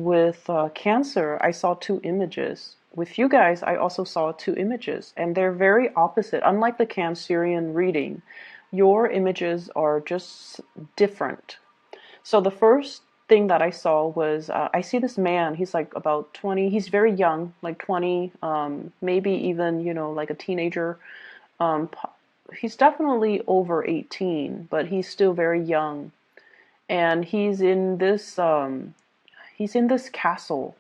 With Cancer, I saw two images. With you guys, I also saw two images, and they're very opposite. Unlike the Cancerian reading, your images are just different. So the first thing that I saw was I see this man. He's like about 20. He's very young, like 20, maybe even, like a teenager. Um, he's definitely over 18, but he's still very young. And he's in this castle,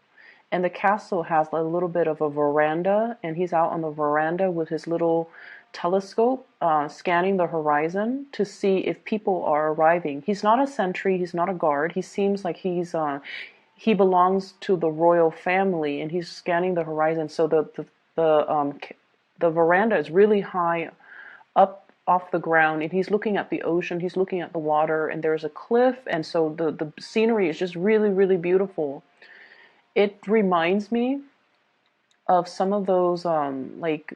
and the castle has a little bit of a veranda, and he's out on the veranda with his little telescope, scanning the horizon to see if people are arriving. He's not a sentry, he's not a guard. He seems like he belongs to the royal family, and he's scanning the horizon. So the veranda is really high up off the ground, and he's looking at the ocean, he's looking at the water, and there's a cliff, and so the scenery is just really, really beautiful. It reminds me of some of those like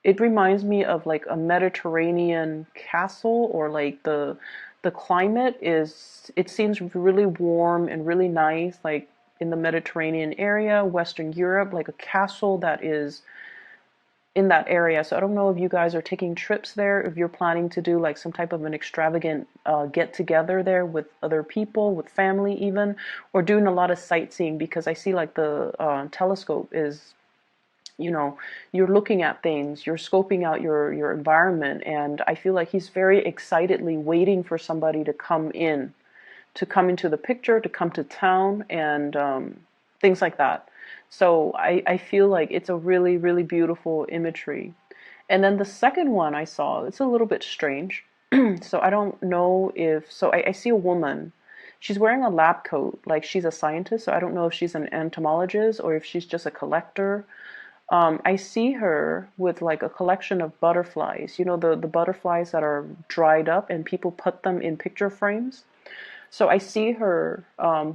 it reminds me of like a Mediterranean castle, or like the climate is, it seems really warm and really nice, like in the Mediterranean area, Western Europe, like a castle that is in that area. So I don't know if you guys are taking trips there, if you're planning to do like some type of an extravagant get together there with other people, with family even, or doing a lot of sightseeing, because I see like the telescope is, you're looking at things, you're scoping out your environment, and I feel like he's very excitedly waiting for somebody to come into the picture, to come to town, and things like that. So I feel like it's a really, really beautiful imagery. And then the second one I saw, it's a little bit strange. So I don't know if, so I see a woman. She's wearing a lab coat, like she's a scientist. So I don't know if she's an entomologist or if she's just a collector. I see her with like a collection of butterflies. The butterflies that are dried up and people put them in picture frames. So I see her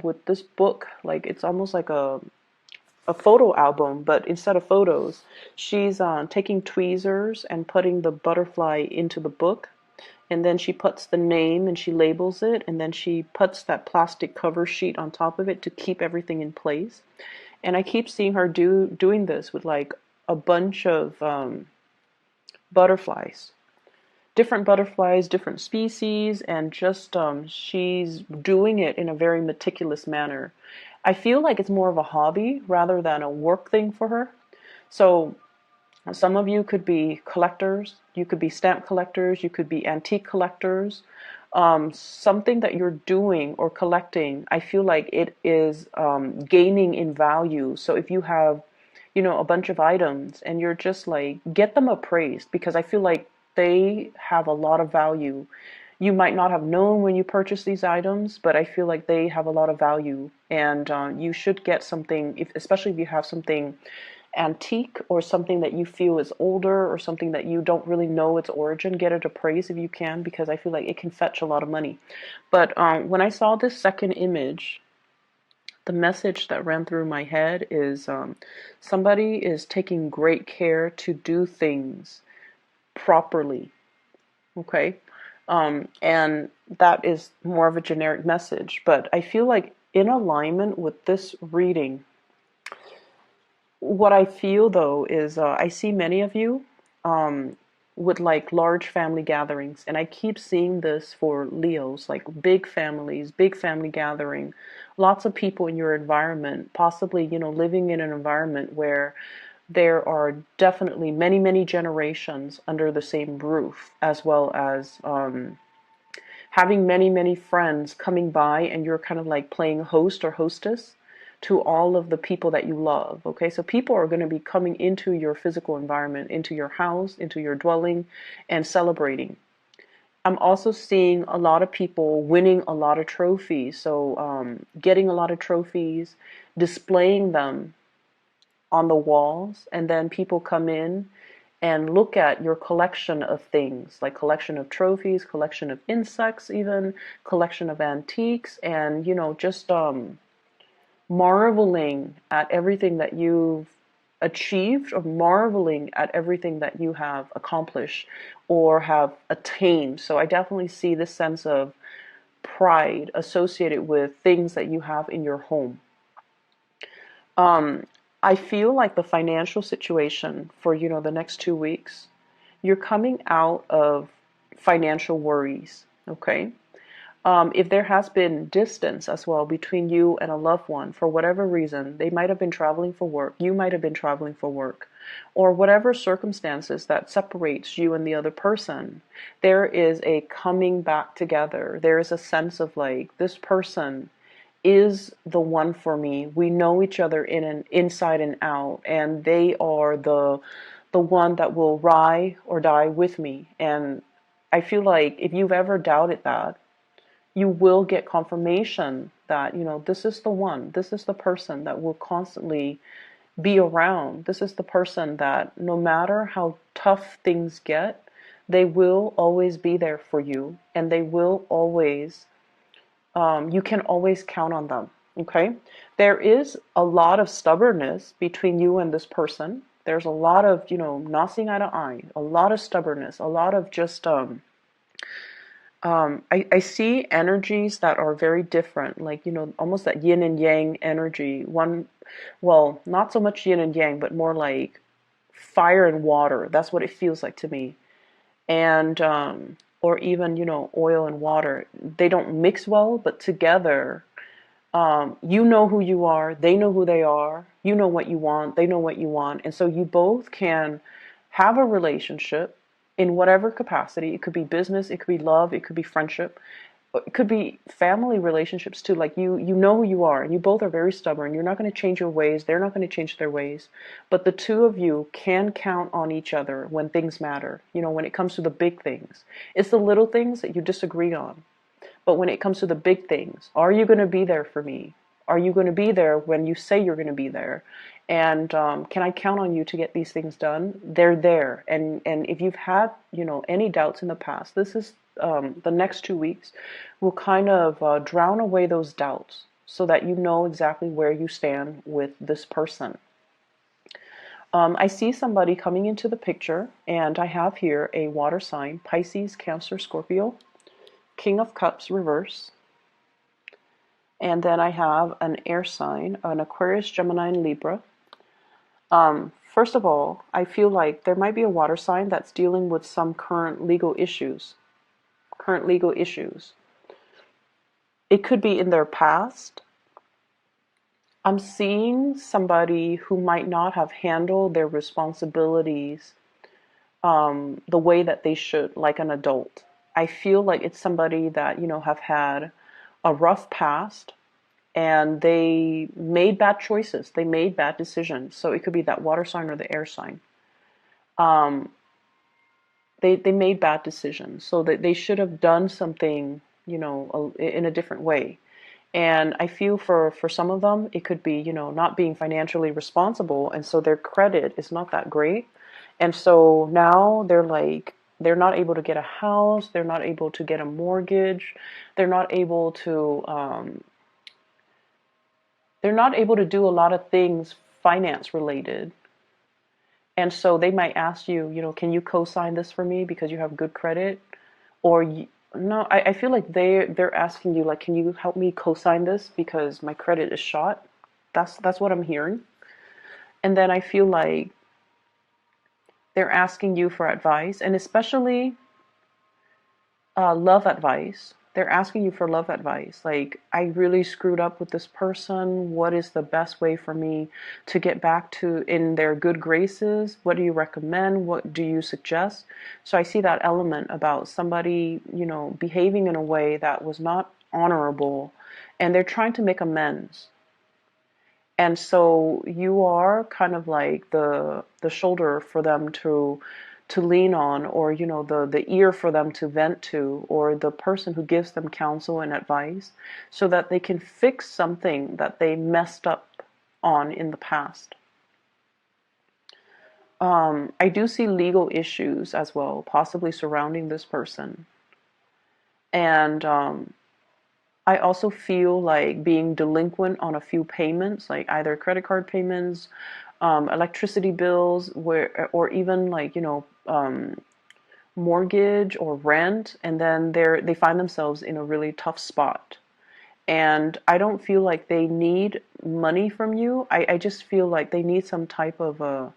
with this book, like it's almost like a photo album, but instead of photos, she's taking tweezers and putting the butterfly into the book. And then she puts the name and she labels it, and then she puts that plastic cover sheet on top of it to keep everything in place. And I keep seeing her doing this with like a bunch of butterflies, different butterflies, different species, and just she's doing it in a very meticulous manner. I feel like it's more of a hobby rather than a work thing for her. So some of you could be collectors, you could be stamp collectors, you could be antique collectors. Something that you're doing or collecting, I feel like it is gaining in value. So if you have, a bunch of items and you're just like, get them appraised, because I feel like they have a lot of value. You might not have known when you purchased these items, but I feel like they have a lot of value, and you should get something, especially if you have something antique or something that you feel is older or something that you don't really know its origin. Get it appraised if you can, because I feel like it can fetch a lot of money. But when I saw this second image, the message that ran through my head is somebody is taking great care to do things properly. Okay. And that is more of a generic message, but I feel like in alignment with this reading, what I feel though is I see many of you with like large family gatherings, and I keep seeing this for Leos, like big families, big family gathering, lots of people in your environment, possibly, living in an environment where there are definitely many, many generations under the same roof, as well as having many, many friends coming by, and you're kind of like playing host or hostess to all of the people that you love. Okay, so people are going to be coming into your physical environment, into your house, into your dwelling, and celebrating. I'm also seeing a lot of people winning a lot of trophies. So getting a lot of trophies, displaying them on the walls, and then people come in and look at your collection of things, like collection of trophies, collection of insects, even collection of antiques, and just marveling at everything that you've achieved, or marveling at everything that you have accomplished or have attained. So I definitely see this sense of pride associated with things that you have in your home. Um, I feel like the financial situation for, the next 2 weeks, you're coming out of financial worries, okay? If there has been distance as well between you and a loved one for whatever reason, they might have been traveling for work, you might have been traveling for work, or whatever circumstances that separates you and the other person, there is a coming back together. There is a sense of like, this person is the one for me. We know each other inside and out, and they are the one that will ride or die with me. And I feel like if you've ever doubted that, you will get confirmation that, this is the one, this is the person that will constantly be around. This is the person that no matter how tough things get, they will always be there for you, and they will always, you can always count on them. Okay? There is a lot of stubbornness between you and this person. There's a lot of, not seeing eye to eye, a lot of stubbornness, a lot of just, I see energies that are very different, like, almost that yin and yang energy. One, well, not so much yin and yang, but more like fire and water. That's what it feels like to me. And, or even, oil and water. They don't mix well, but together, you know who you are, they know who they are, you know what you want, they know what you want. And so you both can have a relationship in whatever capacity. It could be business, it could be love, it could be friendship, it could be family relationships too. Like you know who you are, and you both are very stubborn. You're not going to change your ways, they're not going to change their ways. But the two of you can count on each other when things matter, when it comes to the big things. It's the little things that you disagree on. But when it comes to the big things, are you going to be there for me? Are you going to be there when you say you're going to be there? And can I count on you to get these things done? They're there. And if you've had, any doubts in the past, this is the next 2 weeks will kind of drown away those doubts so that you know exactly where you stand with this person. I see somebody coming into the picture, and I have here a water sign: Pisces, Cancer, Scorpio, King of Cups reverse. And then I have an air sign, an Aquarius, Gemini, and Libra. First of all, I feel like there might be a water sign that's dealing with some current legal issues. Current legal issues. It could be in their past. I'm seeing somebody who might not have handled their responsibilities the way that they should, like an adult. I feel like it's somebody that, have had a rough past, and they made bad choices. They made bad decisions. So it could be that water sign or the air sign. They made bad decisions. So that they should have done something, in a different way. And I feel for some of them, it could be, not being financially responsible. And so their credit is not that great. And so now they're not able to get a house. They're not able to get a mortgage. They're not able to, do a lot of things finance related. And so they might ask you, can you co-sign this for me because you have good credit? Or no, I feel like they're asking you, like, can you help me co-sign this because my credit is shot? That's what I'm hearing. And then I feel like they're asking you for advice, and especially love advice. They're asking you for love advice. Like, I really screwed up with this person. What is the best way for me to get back to in their good graces? What do you recommend? What do you suggest? So I see that element about somebody, behaving in a way that was not honorable, and they're trying to make amends. And so you are kind of like the shoulder for them to lean on, or the ear for them to vent to, or the person who gives them counsel and advice so that they can fix something that they messed up on in the past. I do see legal issues as well, possibly surrounding this person. And I also feel like being delinquent on a few payments, like either credit card payments, electricity bills, or even like, mortgage or rent, and then they find themselves in a really tough spot. And I don't feel like they need money from you. I just feel like they need some type of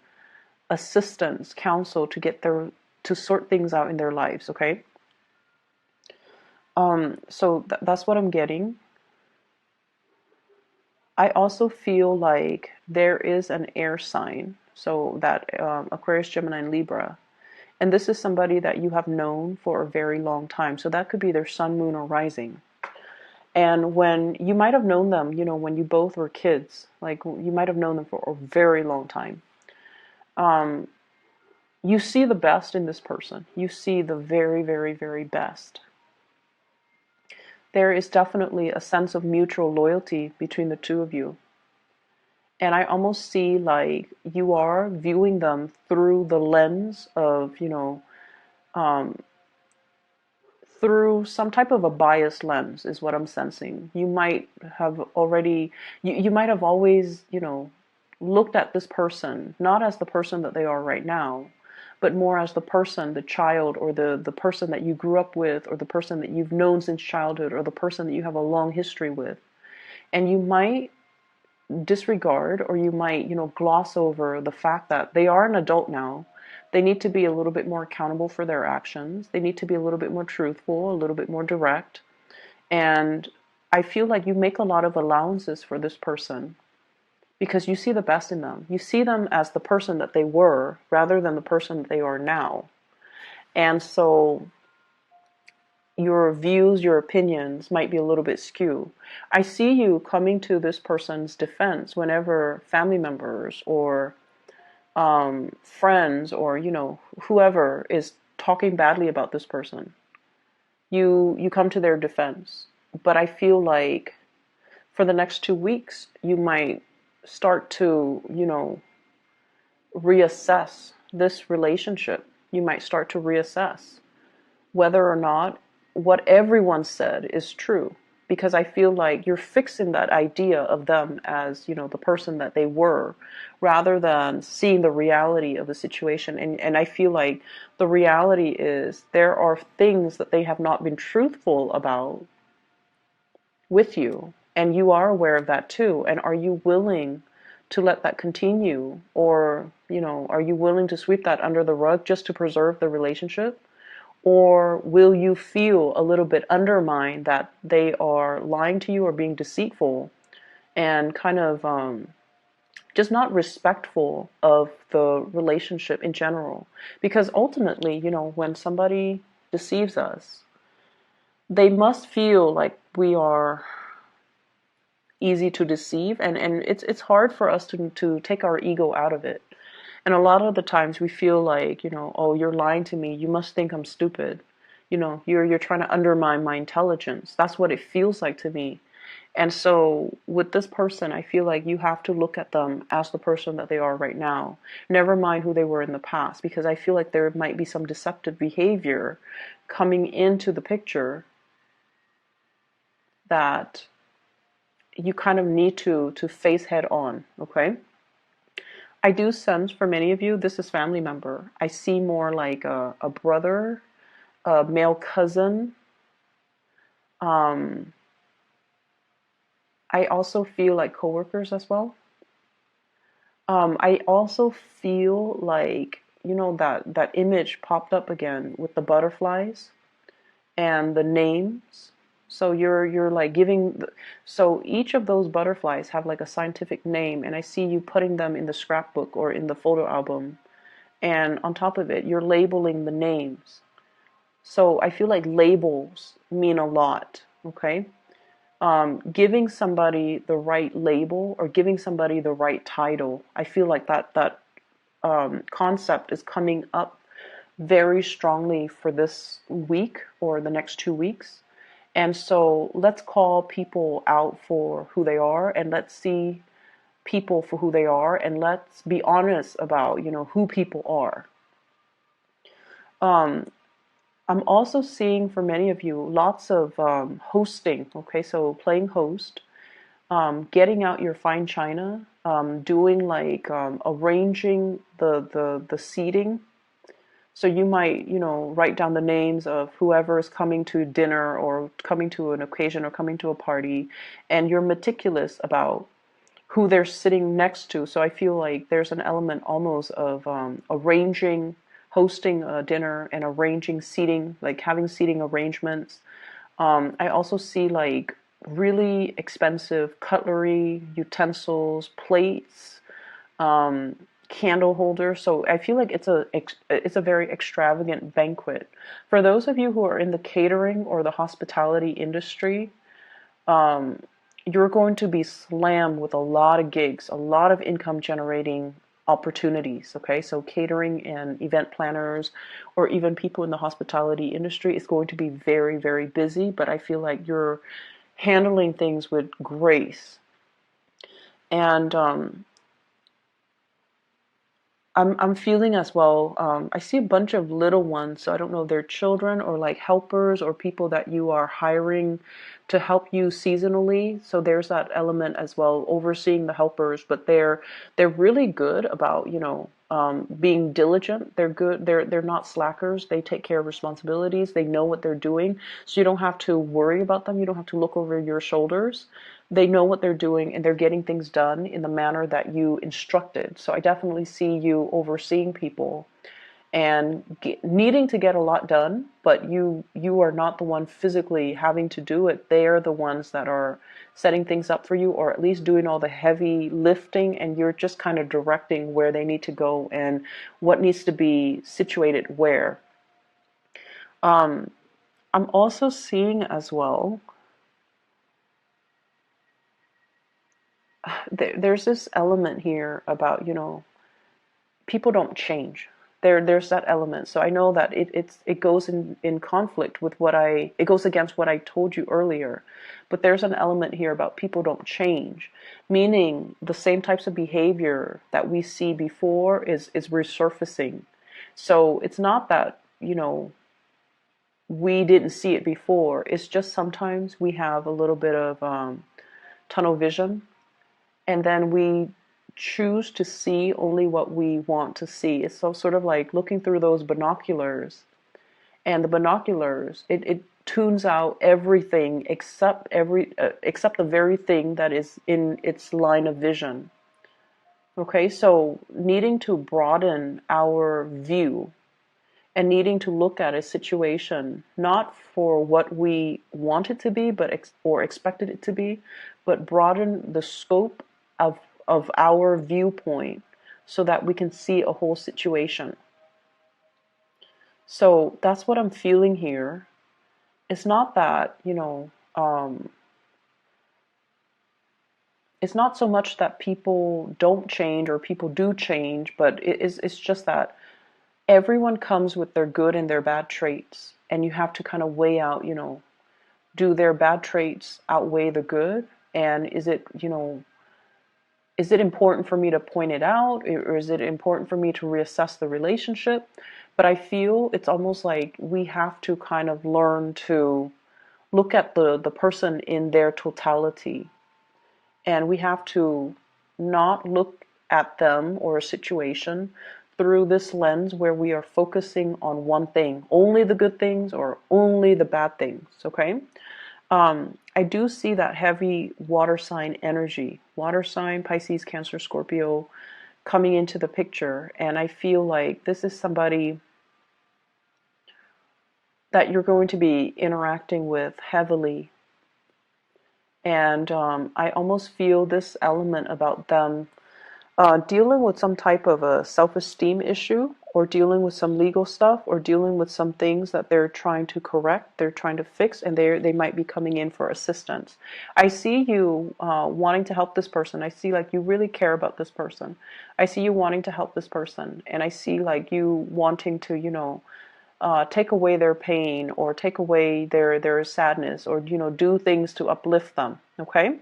assistance, counsel to get their to sort things out in their lives. Okay. So that's what I'm getting. I also feel like there is an air sign, so that Aquarius, Gemini, and Libra. And this is somebody that you have known for a very long time. So that could be their sun, moon, or rising. And when you might have known them, you know, when you both were kids, like you might have known them for a very long time. You see the best in this person. You see the very, very, very best. There is definitely a sense of mutual loyalty between the two of you. And I almost see like you are viewing them through the lens of, through some type of a biased lens is what I'm sensing. You might have already, you might have always, looked at this person, not as the person that they are right now, but more as the person, the child, or the person that you grew up with, or the person that you've known since childhood, or the person that you have a long history with. And you might disregard, or you might, gloss over the fact that they are an adult now. They need to be a little bit more accountable for their actions. They need to be a little bit more truthful, a little bit more direct. And I feel like you make a lot of allowances for this person because you see the best in them. You see them as the person that they were rather than the person that they are now. And so your views, your opinions might be a little bit skewed. I see you coming to this person's defense whenever family members or friends or whoever is talking badly about this person. You come to their defense. But I feel like for the next 2 weeks, you might start to reassess this relationship. You might start to reassess whether or not what everyone said is true, because I feel like you're fixing that idea of them as, the person that they were, rather than seeing the reality of the situation. And I feel like the reality is there are things that they have not been truthful about with you, and you are aware of that too. And are you willing to let that continue, or, are you willing to sweep that under the rug just to preserve the relationship? Or will you feel a little bit undermined that they are lying to you or being deceitful and kind of just not respectful of the relationship in general? Because ultimately, when somebody deceives us, they must feel like we are easy to deceive, and it's hard for us to take our ego out of it. And a lot of the times we feel like, oh, you're lying to me. You must think I'm stupid. You're trying to undermine my intelligence. That's what it feels like to me. And so with this person, I feel like you have to look at them as the person that they are right now. Never mind who they were in the past, because I feel like there might be some deceptive behavior coming into the picture that you kind of need to face head on, okay? I do sense for many of you, this is family member. I see more like a brother, a male cousin. I also feel like coworkers as well. I also feel like, that image popped up again with the butterflies and the names. So you're like giving, so each of those butterflies have like a scientific name, and I see you putting them in the scrapbook or in the photo album, and on top of it, you're labeling the names. So I feel like labels mean a lot, okay? Giving somebody the right label or giving somebody the right title, I feel like that concept is coming up very strongly for this week or the next 2 weeks. And so let's call people out for who they are, and let's see people for who they are, and let's be honest about, who people are. I'm also seeing for many of you lots of hosting, okay, so playing host, getting out your fine china, doing like arranging the seating. So you might, write down the names of whoever is coming to dinner or coming to an occasion or coming to a party, and you're meticulous about who they're sitting next to. So I feel like there's an element almost of arranging, hosting a dinner and arranging seating, like having seating arrangements. I also see like really expensive cutlery, utensils, plates, um, candle holders. So I feel like it's a very extravagant banquet. For those of you who are in the catering or the hospitality industry, um, you're going to be slammed with a lot of gigs, a lot of income generating opportunities. Okay, so catering and event planners, or even people in the hospitality industry, is going to be very, very busy. But I feel like you're handling things with grace. And I'm feeling as well. I see a bunch of little ones, so I don't know if they're children or like helpers or people that you are hiring to help you seasonally. So there's that element as well, overseeing the helpers, but they're really good about being diligent. They're good. They're not slackers. They take care of responsibilities. They know what they're doing, so you don't have to worry about them. You don't have to look over your shoulders. They know what they're doing and they're getting things done in the manner that you instructed. So I definitely see you overseeing people and needing to get a lot done, but you are not the one physically having to do it. They are the ones that are setting things up for you, or at least doing all the heavy lifting, and you're just kind of directing where they need to go and what needs to be situated where. Um, I'm also seeing as well, there's this element here about, people don't change. There's that element. So I know that it goes in conflict with it goes against what I told you earlier. But there's an element here about people don't change, meaning the same types of behavior that we see before is resurfacing. So it's not that, we didn't see it before. It's just sometimes we have a little bit of tunnel vision, and then we choose to see only what we want to see. It's so sort of like looking through those binoculars, and the binoculars it tunes out everything except the very thing that is in its line of vision. Okay, so needing to broaden our view and needing to look at a situation not for what we want it to be, or expected it to be, but broaden the scope of our viewpoint so that we can see a whole situation. So that's what I'm feeling here. It's not that, it's not so much that people don't change or people do change, but it's just that everyone comes with their good and their bad traits, and you have to kind of weigh out, do their bad traits outweigh the good? And is it important for me to point it out, or is it important for me to reassess the relationship? But I feel it's almost like we have to kind of learn to look at the person in their totality, and we have to not look at them or a situation through this lens where we are focusing on one thing, only the good things or only the bad things. Okay. I do see that heavy water sign energy, water sign, Pisces, Cancer, Scorpio, coming into the picture. And I feel like this is somebody that you're going to be interacting with heavily. And I almost feel this element about them dealing with some type of a self-esteem issue, or dealing with some legal stuff, or dealing with some things that they're trying to correct, they're trying to fix, and they might be coming in for assistance. I see you wanting to help this person. I see like you really care about this person. I see you wanting to help this person, and I see like you wanting to, take away their pain or take away their sadness, or do things to uplift them. Okay.